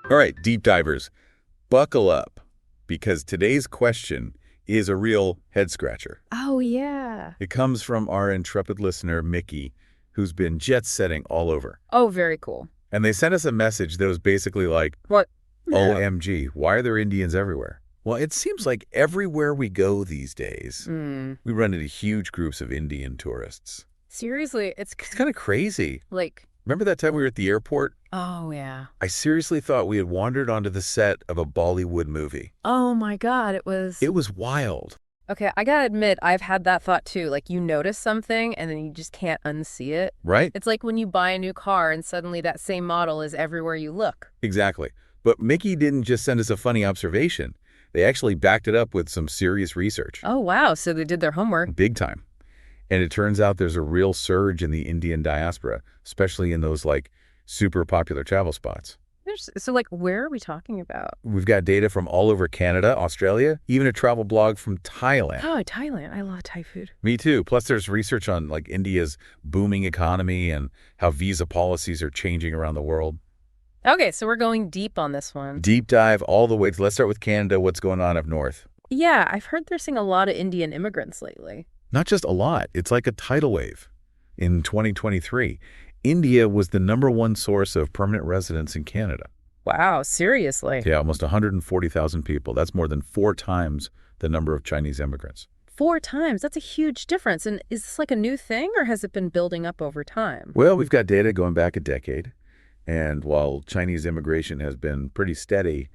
All right, deep divers, buckle up, because today's question is a real head-scratcher. Oh, yeah. It comes from our intrepid listener, Micky, who's been jet-setting all over. Oh, very cool. And they sent us a message that was basically like, What? OMG, why are there Indians everywhere? Well, it seems like everywhere we go these days, we run into huge groups of Indian tourists. Seriously, It's kind of crazy. like... Remember that time we were at the airport? Oh, yeah. I seriously thought we had wandered onto the set of a Bollywood movie. Oh, my God, it was... It was wild. Okay, I gotta admit, I've had that thought, too. Like, you notice something, and then you just can't unsee it. Right? It's like when you buy a new car, and suddenly that same model is everywhere you look. Exactly. But Micky didn't just send us a funny observation. They actually backed it up with some serious research. Oh, wow, so they did their homework. Big time. And it turns out there's a real surge in the Indian diaspora, especially in those, like, super popular travel spots. So, like, where are we talking about? We've got data from all over Canada, Australia, even a travel blog from Thailand. Oh, Thailand. I love Thai food. Me too. Plus, there's research on, like, India's booming economy and how visa policies are changing around the world. Okay, so we're going deep on this one. Deep dive all the way. Let's start with Canada. What's going on up north? Yeah, I've heard they're seeing a lot of Indian immigrants lately. Not just a lot. It's like a tidal wave. In 2023, India was the #1 source of permanent residents in Canada. Wow, seriously? Yeah, almost 140,000 people. That's more than 4 times the number of Chinese immigrants. 4 times? That's a huge difference. And is this like a new thing, or has it been building up over time? Well, we've got data going back a decade. And while Chinese immigration has been pretty steady,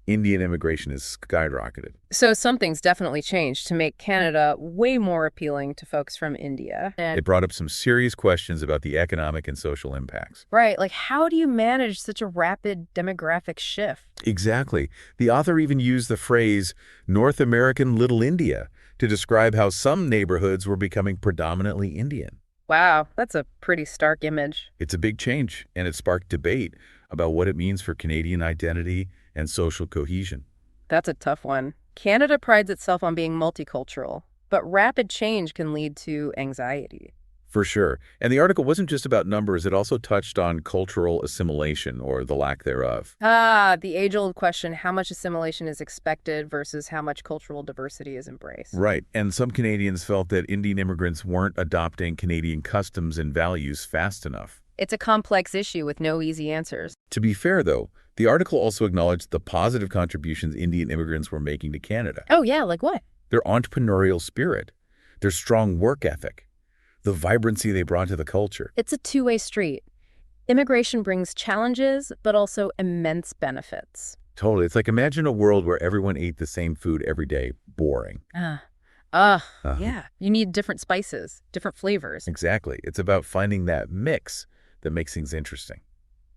Indian immigration has skyrocketed. So something's definitely changed to make Canada way more appealing to folks from India. It brought up some serious questions about the economic and social impacts. Right, like how do you manage such a rapid demographic shift? Exactly. The author even used the phrase North American Little India to describe how some neighborhoods were becoming predominantly Indian. Wow, that's a pretty stark image. It's a big change, and it sparked debate about what it means for Canadian identity and social cohesion. That's a tough one. Canada prides itself on being multicultural, but rapid change can lead to anxiety. For sure. And the article wasn't just about numbers. It also touched on cultural assimilation, or the lack thereof. Ah, the age-old question, how much assimilation is expected versus how much cultural diversity is embraced. Right. And some Canadians felt that Indian immigrants weren't adopting Canadian customs and values fast enough. It's a complex issue with no easy answers. To be fair, though, the article also acknowledged the positive contributions Indian immigrants were making to Canada. Oh, yeah, like what? Their entrepreneurial spirit, their strong work ethic, the vibrancy they brought to the culture. It's a two-way street. Immigration brings challenges, but also immense benefits. Totally. It's like, imagine a world where everyone ate the same food every day. Boring. Yeah. You need different spices, different flavors. Exactly. It's about finding that mix that makes things interesting.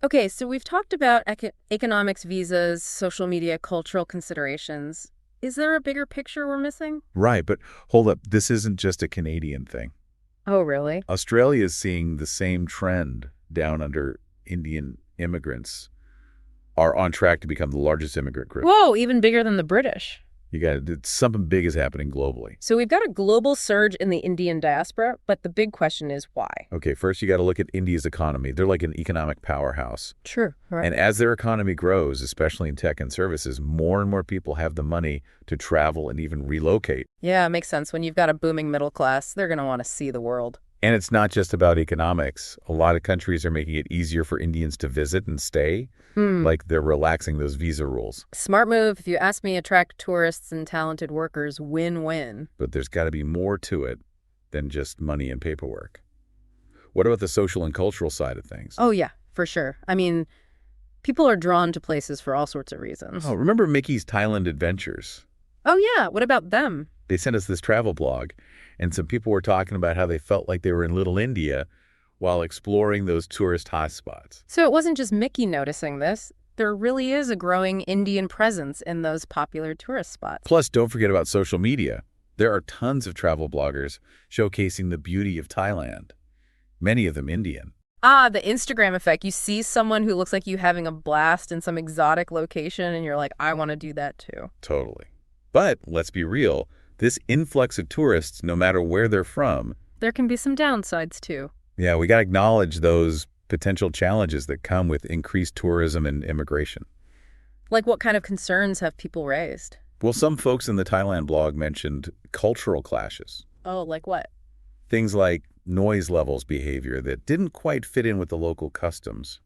Okay, so we've talked about economics, visas, social media, cultural considerations. Is there a bigger picture we're missing? Right, but hold up. This isn't just a Canadian thing. Oh, really? Australia is seeing the same trend down under. Indian immigrants are on track to become the largest immigrant group. Whoa, even bigger than the British. Something big is happening globally. So we've got a global surge in the Indian diaspora, but the big question is why? Okay, first you got to look at India's economy. They're like an economic powerhouse. True, right. And as their economy grows, especially in tech and services, more and more people have the money to travel and even relocate. Yeah, it makes sense. When you've got a booming middle class, they're going to want to see the world. And it's not just about economics. A lot of countries are making it easier for Indians to visit and stay. Like they're relaxing those visa rules. Smart move. If you ask me, attract tourists and talented workers, win-win. But there's got to be more to it than just money and paperwork. What about the social and cultural side of things? Oh, yeah, for sure. I mean, people are drawn to places for all sorts of reasons. Oh, remember Micky's Thailand adventures? Oh, yeah. What about them? They sent us this travel blog, and some people were talking about how they felt like they were in Little India while exploring those tourist hotspots. So it wasn't just Micky noticing this. There really is a growing Indian presence in those popular tourist spots. Plus, don't forget about social media. There are tons of travel bloggers showcasing the beauty of Thailand, many of them Indian. Ah, the Instagram effect. You see someone who looks like you having a blast in some exotic location, and you're like, I want to do that too. Totally. But let's be real. This influx of tourists, no matter where they're from, there can be some downsides too. Yeah, we got to acknowledge those potential challenges that come with increased tourism and immigration. Like what kind of concerns have people raised? Well, some folks in the Thailand blog mentioned cultural clashes. Oh, like what? Things like noise levels behavior that didn't quite fit in with the local customs.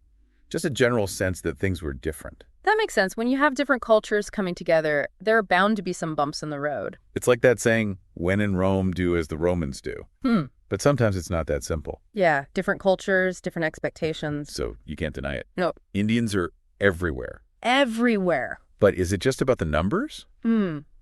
Just a general sense that things were different. That makes sense. When you have different cultures coming together, there are bound to be some bumps in the road. It's like that saying, when in Rome, do as the Romans do. But sometimes it's not that simple. Yeah, different cultures, different expectations. So you can't deny it. No. Indians are everywhere. Everywhere. But is it just about the numbers?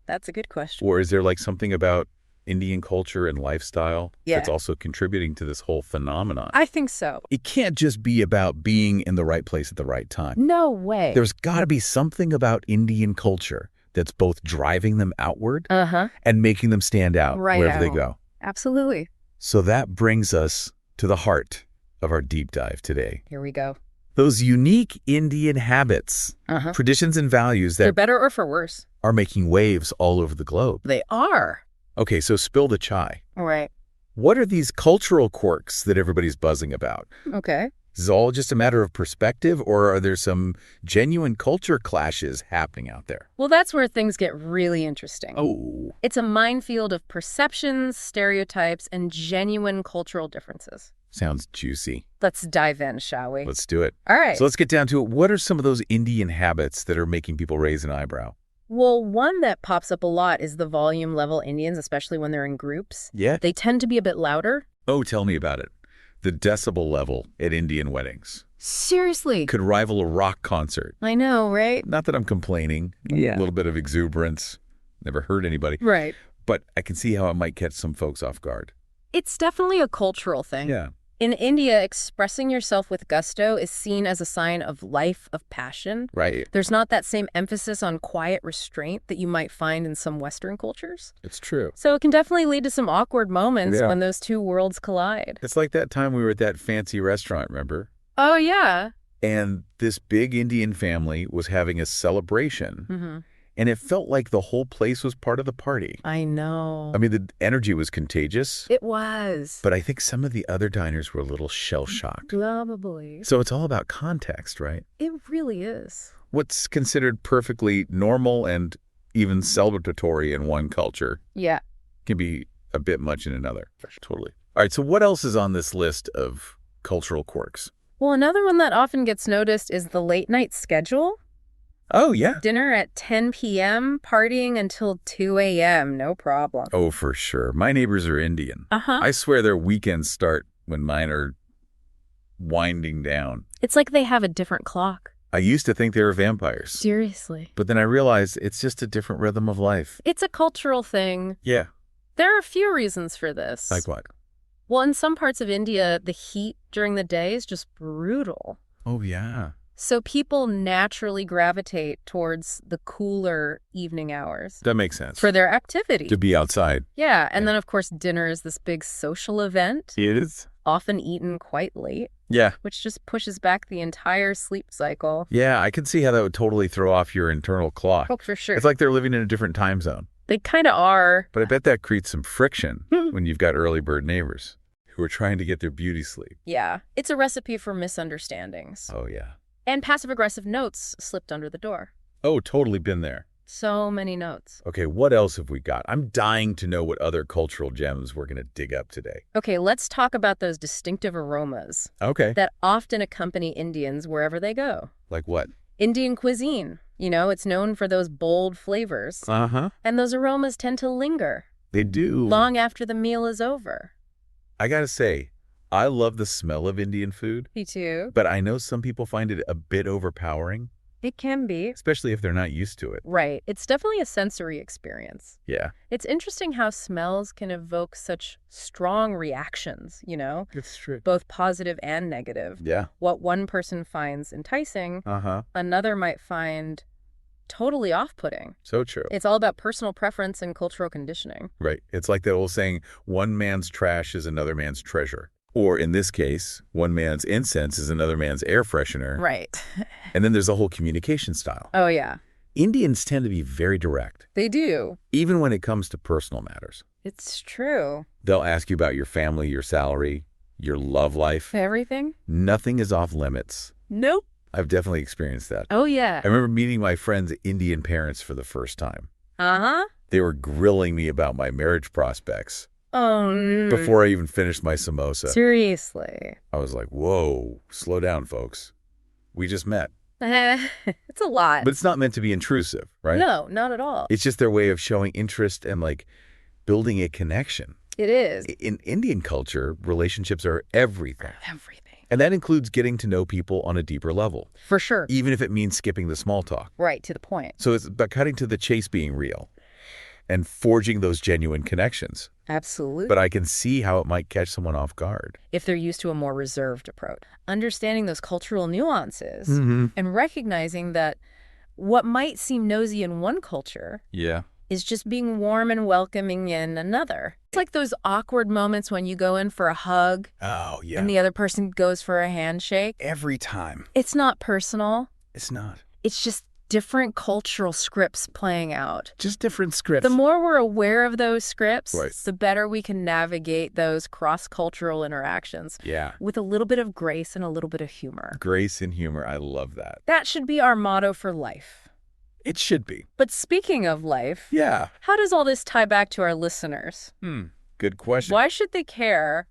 That's a good question. Or is there like something about Indian culture and lifestyle that's also contributing to this whole phenomenon? I think so. It can't just be about being in the right place at the right time. No way. There's got to be something about Indian culture that's both driving them outward and making them stand out wherever they go. Absolutely. So that brings us to the heart of our deep dive today. Here we go. Those unique Indian habits, traditions and values that for better or for worse, are making waves all over the globe. They are. Okay, so spill the chai. All right. What are these cultural quirks that everybody's buzzing about? Okay. Is it all just a matter of perspective, or are there some genuine culture clashes happening out there? Well, that's where things get really interesting. Oh. It's a minefield of perceptions, stereotypes, and genuine cultural differences. Sounds juicy. Let's dive in, shall we? Let's do it. All right. So let's get down to it. What are some of those Indian habits that are making people raise an eyebrow? Well, one that pops up a lot is the volume level Indians, especially when they're in groups. Yeah. They tend to be a bit louder. Oh, tell me about it. The decibel level at Indian weddings Seriously. could rival a rock concert. I know, right? Not that I'm complaining. Yeah. A little bit of exuberance. Never hurt anybody. Right. But I can see how it might catch some folks off guard. It's definitely a cultural thing. Yeah. In India, expressing yourself with gusto is seen as a sign of life, of passion. Right. There's not that same emphasis on quiet restraint that you might find in some Western cultures. It's true. So it can definitely lead to some awkward moments when those two worlds collide. It's like that time we were at that fancy restaurant, remember? Oh, yeah. And this big Indian family was having a celebration. And it felt like the whole place was part of the party. I know. I mean, the energy was contagious. It was. But I think some of the other diners were a little shell-shocked. Probably. So it's all about context, right? It really is. What's considered perfectly normal and even celebratory in one culture can be a bit much in another. Totally. All right, so what else is on this list of cultural quirks? Well, another one that often gets noticed is the late night schedule. Oh, yeah. Dinner at 10 p.m., partying until 2 a.m., no problem. Oh, for sure. My neighbors are Indian. I swear their weekends start when mine are winding down. It's like they have a different clock. I used to think they were vampires. Seriously. But then I realized it's just a different rhythm of life. It's a cultural thing. Yeah. There are a few reasons for this. Like what? Well, in some parts of India, the heat during the day is just brutal. Oh, yeah. So people naturally gravitate towards the cooler evening hours. That makes sense. For their activity. To be outside. Yeah, and then of course dinner is this big social event. It is. Often eaten quite late. Yeah. Which just pushes back the entire sleep cycle. Yeah, I can see how that would totally throw off your internal clock. Oh, for sure. It's like they're living in a different time zone. They kind of are. But I bet that creates some friction when you've got early bird neighbors who are trying to get their beauty sleep. Yeah, it's a recipe for misunderstandings. Oh, yeah. And passive-aggressive notes slipped under the door. Oh, totally been there. So many notes. Okay, what else have we got? I'm dying to know what other cultural gems we're going to dig up today. Okay, let's talk about those distinctive aromas. Okay. That often accompany Indians wherever they go. Like what? Indian cuisine. You know, it's known for those bold flavors. And those aromas tend to linger. They do. Long after the meal is over. I got to say, I love the smell of Indian food. Me too. But I know some people find it a bit overpowering. It can be. Especially if they're not used to it. Right. It's definitely a sensory experience. Yeah. It's interesting how smells can evoke such strong reactions, you know? It's true. Both positive and negative. Yeah. What one person finds enticing, another might find totally off-putting. So true. It's all about personal preference and cultural conditioning. Right. It's like that old saying, one man's trash is another man's treasure. Or in this case, one man's incense is another man's air freshener. Right. And then there's the whole communication style. Oh, yeah. Indians tend to be very direct. They do. Even when it comes to personal matters. It's true. They'll ask you about your family, your salary, your love life. Everything? Nothing is off limits. Nope. I've definitely experienced that. Oh, yeah. I remember meeting my friend's Indian parents for the first time. Uh-huh. They were grilling me about my marriage prospects. Oh, before I even finished my samosa. Seriously. I was like, whoa, slow down, folks. We just met. It's a lot. But it's not meant to be intrusive, right? No, not at all. It's just their way of showing interest and, like, building a connection. It is. In Indian culture, relationships are everything. Everything. And that includes getting to know people on a deeper level. For sure. Even if it means skipping the small talk. Right, to the point. So it's about cutting to the chase being real and forging those genuine connections. Absolutely. But I can see how it might catch someone off guard. If they're used to a more reserved approach. Understanding those cultural nuances and recognizing that what might seem nosy in one culture is just being warm and welcoming in another. It's like those awkward moments when you go in for a hug and the other person goes for a handshake. Every time. It's not personal. It's not. It's just different cultural scripts playing out. Just different scripts. The more we're aware of those scripts, right, the better we can navigate those cross-cultural interactions with a little bit of grace and a little bit of humor. Grace and humor. I love that. That should be our motto for life. It should be. But speaking of life, how does all this tie back to our listeners? Good question. Why should they care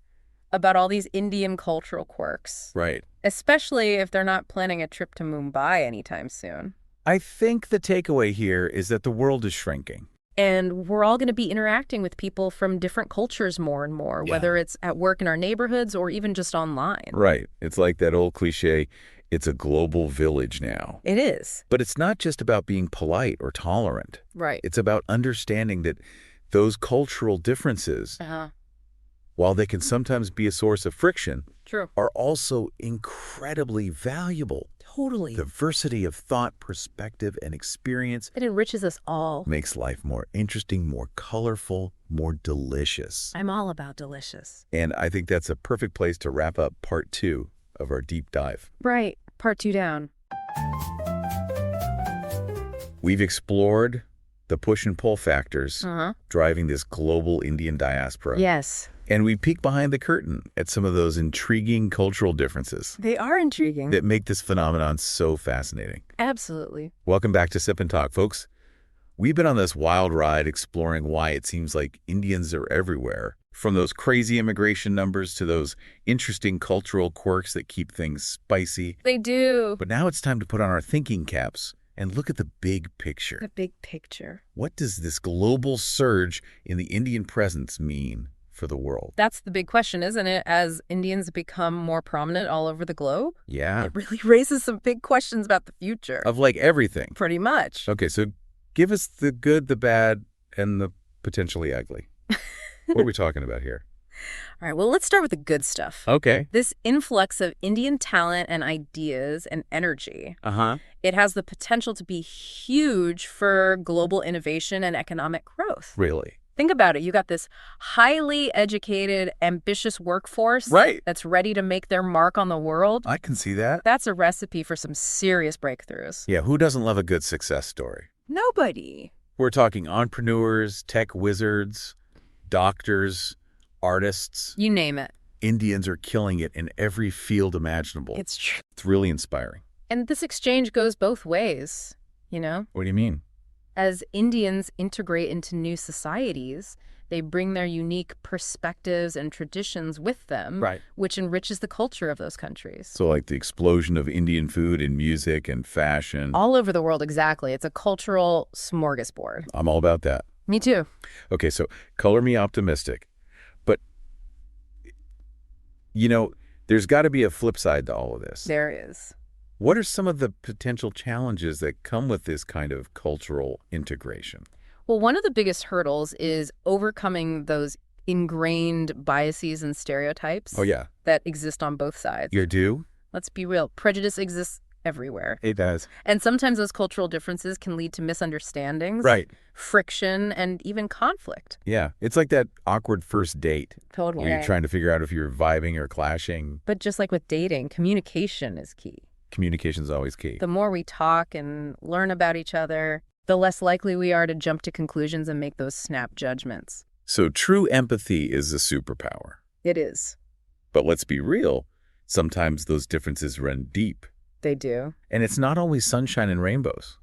about all these Indian cultural quirks? Right. Especially if they're not planning a trip to Mumbai anytime soon. I think the takeaway here is that the world is shrinking. And we're all going to be interacting with people from different cultures more and more, whether it's at work in our neighborhoods or even just online. Right. It's like that old cliche, it's a global village now. It is. But it's not just about being polite or tolerant. Right. It's about understanding that those cultural differences, while they can sometimes be a source of friction, are also incredibly valuable. Totally. Diversity of thought, perspective, and experience. It enriches us all. Makes life more interesting, more colorful, more delicious. I'm all about delicious. And I think that's a perfect place to wrap up part 2 of our deep dive. Right. Part 2 down. We've explored the push and pull factors driving this global Indian diaspora. Yes. And we peek behind the curtain at some of those intriguing cultural differences. They are intriguing. That make this phenomenon so fascinating. Absolutely. Welcome back to Sip and Talk, folks. We've been on this wild ride exploring why it seems like Indians are everywhere. From those crazy immigration numbers to those interesting cultural quirks that keep things spicy. They do. But now it's time to put on our thinking caps and look at the big picture. The big picture. What does this global surge in the Indian presence mean for the world? That's the big question, isn't it? As Indians become more prominent all over the globe? Yeah. It really raises some big questions about the future. Of like everything. Pretty much. Okay, so give us the good, the bad, and the potentially ugly. What are we talking about here? All right, well, let's start with the good stuff. Okay. This influx of Indian talent and ideas and energy, it has the potential to be huge for global innovation and economic growth. Really? Think about it. You got this highly educated, ambitious workforce that's ready to make their mark on the world. I can see that. That's a recipe for some serious breakthroughs. Yeah, who doesn't love a good success story? Nobody. We're talking entrepreneurs, tech wizards, doctors, artists. You name it. Indians are killing it in every field imaginable. It's true. It's really inspiring. And this exchange goes both ways, you know? What do you mean? As Indians integrate into new societies, they bring their unique perspectives and traditions with them, which enriches the culture of those countries. So like the explosion of Indian food and music and fashion. All over the world, exactly. It's a cultural smorgasbord. I'm all about that. Me too. Okay, so color me optimistic. But, you know, there's got to be a flip side to all of this. There is. What are some of the potential challenges that come with this kind of cultural integration? Well, one of the biggest hurdles is overcoming those ingrained biases and stereotypes that exist on both sides. You do? Let's be real. Prejudice exists everywhere. It does. And sometimes those cultural differences can lead to misunderstandings, friction, and even conflict. Yeah. It's like that awkward first date. Totally. Where you're trying to figure out if you're vibing or clashing. But just like with dating, communication is key. Communication is always key. The more we talk and learn about each other, the less likely we are to jump to conclusions and make those snap judgments. So true empathy is a superpower. It is. But let's be real. Sometimes those differences run deep. They do. And it's not always sunshine and rainbows.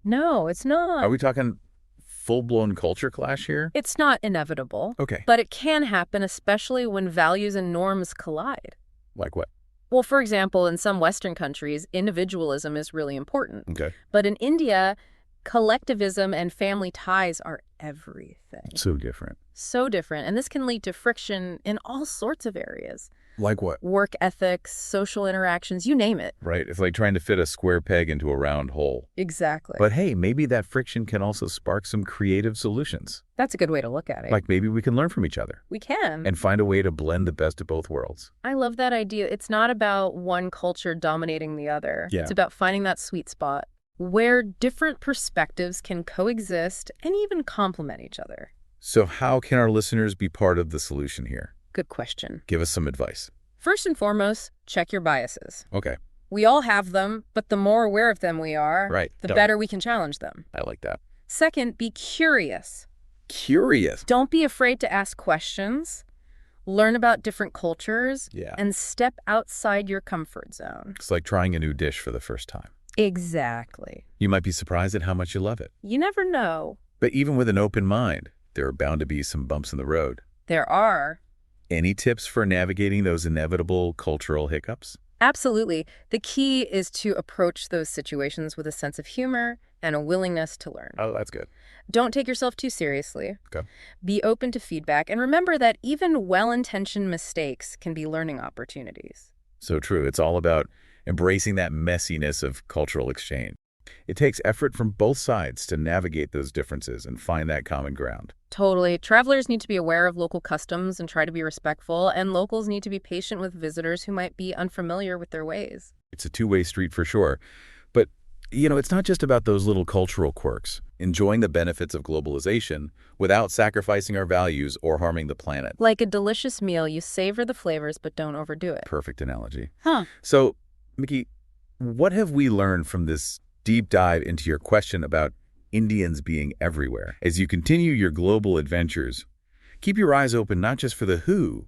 No, it's not. Are we talking full-blown culture clash here? It's not inevitable. Okay. But it can happen, especially when values and norms collide. Like what? Well, for example, in some Western countries, individualism is really important. Okay. But in India, collectivism and family ties are everything. So different. So different. And this can lead to friction in all sorts of areas. Like what? Work ethics, social interactions, you name it. Right. It's like trying to fit a square peg into a round hole. Exactly. But hey, maybe that friction can also spark some creative solutions. That's a good way to look at it. Like maybe we can learn from each other. We can. And find a way to blend the best of both worlds. I love that idea. It's not about one culture dominating the other. Yeah. It's about finding that sweet spot where different perspectives can coexist and even complement each other. So how can our listeners be part of the solution here? Good question. Give us some advice. First and foremost, check your biases. Okay. We all have them, but the more aware of them we are, the better we can challenge them. I like that. Second, be curious. Curious? Don't be afraid to ask questions, learn about different cultures, and step outside your comfort zone. It's like trying a new dish for the first time. Exactly. You might be surprised at how much you love it. You never know. But even with an open mind, there are bound to be some bumps in the road. There are. Any tips for navigating those inevitable cultural hiccups? Absolutely. The key is to approach those situations with a sense of humor and a willingness to learn. Oh, that's good. Don't take yourself too seriously. Okay. Be open to feedback, and remember that even well-intentioned mistakes can be learning opportunities. So true. It's all about embracing that messiness of cultural exchange. It takes effort from both sides to navigate those differences and find that common ground. Totally. Travelers need to be aware of local customs and try to be respectful, and locals need to be patient with visitors who might be unfamiliar with their ways. It's a two-way street for sure. But, it's not just about those little cultural quirks. Enjoying the benefits of globalization without sacrificing our values or harming the planet. Like a delicious meal, you savor the flavors but don't overdo it. Perfect analogy. Huh. So, Micky, what have we learned from this deep dive into your question about Indians being everywhere? As you continue your global adventures, keep your eyes open not just for the who,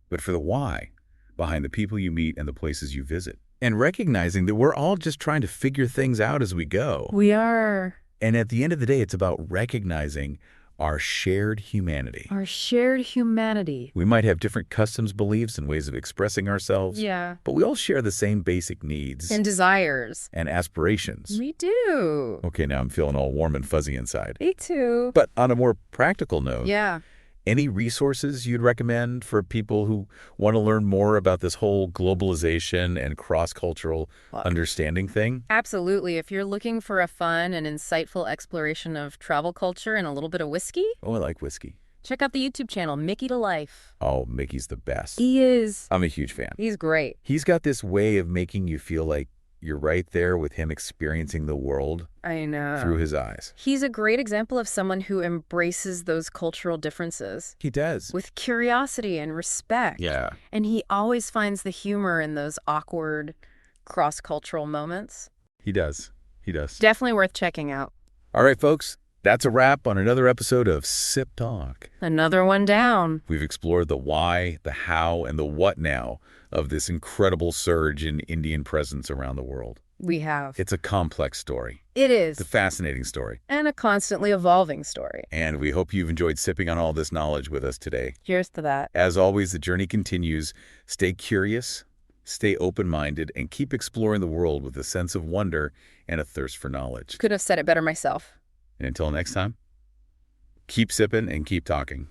but for the why behind the people you meet and the places you visit. And recognizing that we're all just trying to figure things out as we go. We are. And at the end of the day, it's about recognizing our shared humanity. Our shared humanity. We might have different customs, beliefs, and ways of expressing ourselves. Yeah. But we all share the same basic needs. And desires. And aspirations. We do. Okay, now I'm feeling all warm and fuzzy inside. Me too. But on a more practical note, yeah. Any resources you'd recommend for people who want to learn more about this whole globalization and cross-cultural understanding thing? Absolutely. If you're looking for a fun and insightful exploration of travel culture and a little bit of whiskey. Oh, I like whiskey. Check out the YouTube channel, Mickytolife. Oh, Mickey's the best. He is. I'm a huge fan. He's great. He's got this way of making you feel like you're right there with him experiencing the world. I know. Through his eyes. He's a great example of someone who embraces those cultural differences. He does. With curiosity and respect. Yeah. And he always finds the humor in those awkward cross-cultural moments. He does. He does. Definitely worth checking out. All right, folks. That's a wrap on another episode of Sip Talk. Another one down. We've explored the why, the how, and the what now of this incredible surge in Indian presence around the world. We have. It's a complex story. It is. It's a fascinating story. And a constantly evolving story. And we hope you've enjoyed sipping on all this knowledge with us today. Cheers to that. As always, the journey continues. Stay curious, stay open-minded, and keep exploring the world with a sense of wonder and a thirst for knowledge. Couldn't have said it better myself. And until next time, keep sipping and keep talking.